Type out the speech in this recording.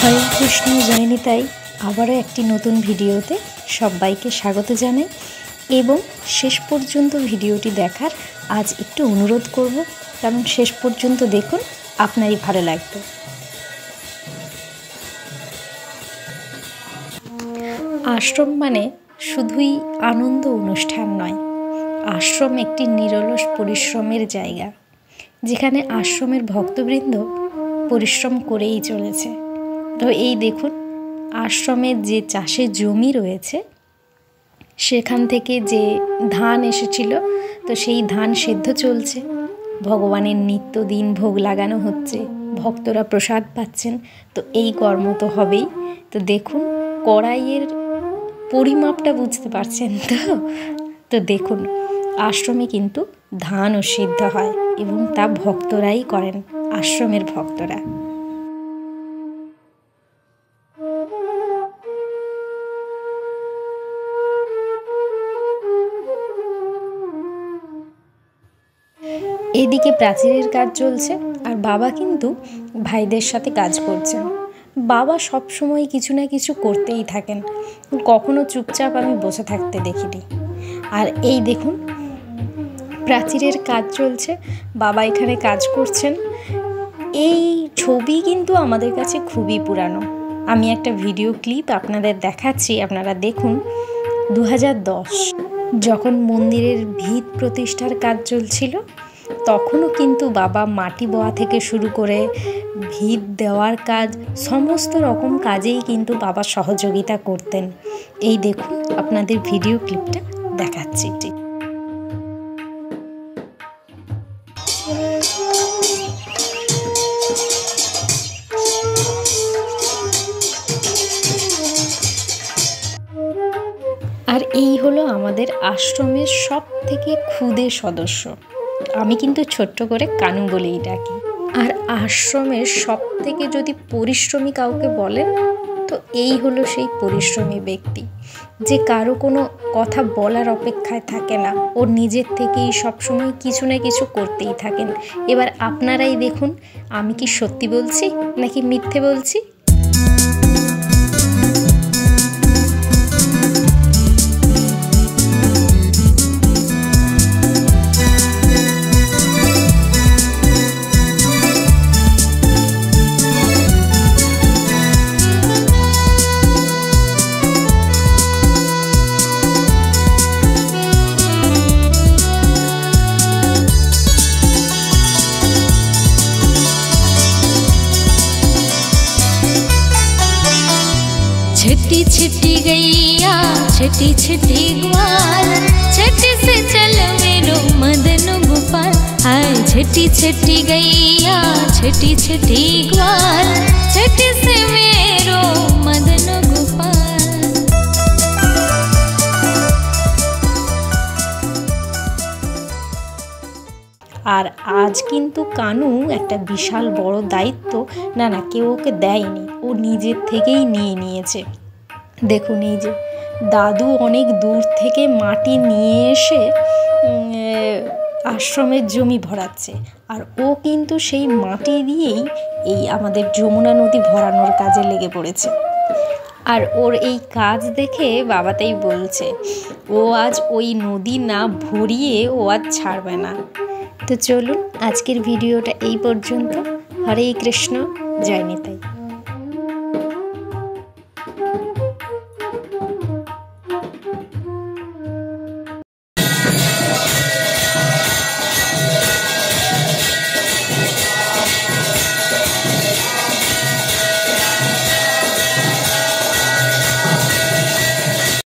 হরে কৃষ্ণ জয় নিতাই। আবারও একটি নতুন ভিডিওতে সবাইকে স্বাগত জানাই এবং শেষ পর্যন্ত ভিডিওটি দেখার আজ একটু অনুরোধ করব, কারণ শেষ পর্যন্ত দেখুন, আপনারই ভালো লাগবে। আশ্রম মানে শুধুই আনন্দ অনুষ্ঠান নয়, আশ্রম একটি নিরলস পরিশ্রমের জায়গা, যেখানে আশ্রমের ভক্তবৃন্দ পরিশ্রম করেই চলেছে। তো এই দেখুন, আশ্রমের যে চাষের জমি রয়েছে সেখান থেকে যে ধান এসেছিল, তো সেই ধান সেদ্ধ চলছে, ভগবানের নিত্যদিন ভোগ লাগানো হচ্ছে, ভক্তরা প্রসাদ পাচ্ছেন। তো এই কর্ম তো হবেই। তো দেখুন, কড়াইয়ের পরিমাপটা বুঝতে পারছেন তো দেখুন, আশ্রমে কিন্তু ধানও সিদ্ধ হয় এবং তা ভক্তরাই করেন, আশ্রমের ভক্তরা। এদিকে প্রাচীরের কাজ চলছে আর বাবা কিন্তু ভাইদের সাথে কাজ করছেন। বাবা সব সময় কিছু না কিছু করতেই থাকেন, কখনো চুপচাপ আমি বসে থাকতে দেখিনি। আর এই দেখুন, প্রাচীরের কাজ চলছে, বাবা এখানে কাজ করছেন। এই ছবি কিন্তু আমাদের কাছে খুবই পুরানো। আমি একটা ভিডিও ক্লিপ আপনাদের দেখাচ্ছি, আপনারা দেখুন। 2010 যখন মন্দিরের ভিত প্রতিষ্ঠার কাজ চলছিল, তখনও কিন্তু বাবা মাটি বোয়া থেকে শুরু করে ভিত দেওয়ার কাজ, সমস্ত রকম কাজেই কিন্তু বাবা সহযোগিতা করতেন। এই দেখুন, আপনাদের ভিডিও ক্লিপটা দেখাচ্ছি। আর এই হলো আমাদের আশ্রমের সব থেকে ক্ষুদে সদস্য। আমি কিন্তু ছোট্ট করে কানু বলেই ডাকি। আর আশ্রমের সব থেকে যদি পরিশ্রমী কাউকে বলেন, তো এই হলো সেই পরিশ্রমী ব্যক্তি, যে কারো কোনো কথা বলার অপেক্ষায় থাকে না, ও নিজের থেকেই সবসময় কিছু না কিছু করতেই থাকেন। এবার আপনারাই দেখুন, আমি কি সত্যি বলছি নাকি মিথ্যে বলছি। छिटी छिटी गैया छिटी छिटी ग्वाल, छिटी से चल मेरो मदन गोपाल। हाय छिटी छिटी गैया छिटी छिटी ग्वाल, छिटी से मेरो मदन गोपाल। আর আজ কিন্তু কানু একটা বিশাল বড় দায়িত্ব না কেউ ওকে দেয়নি, ও নিজের থেকেই নিয়ে নিয়েছে। দেখুন, এই যে দাদু অনেক দূর থেকে মাটি নিয়ে এসে আশ্রমের জমি ভরাচ্ছে, আর ও কিন্তু সেই মাটি দিয়েই এই আমাদের যমুনা নদী ভরানোর কাজে লেগে পড়েছে। আর ওর এই কাজ দেখে বাবাতেই বলছে, ও আজ ওই নদী না ভরিয়ে ও আজ ছাড়বে না। তো চলুন, আজকের ভিডিওটা এই পর্যন্ত। হরে কৃষ্ণ, জয় নিতাই।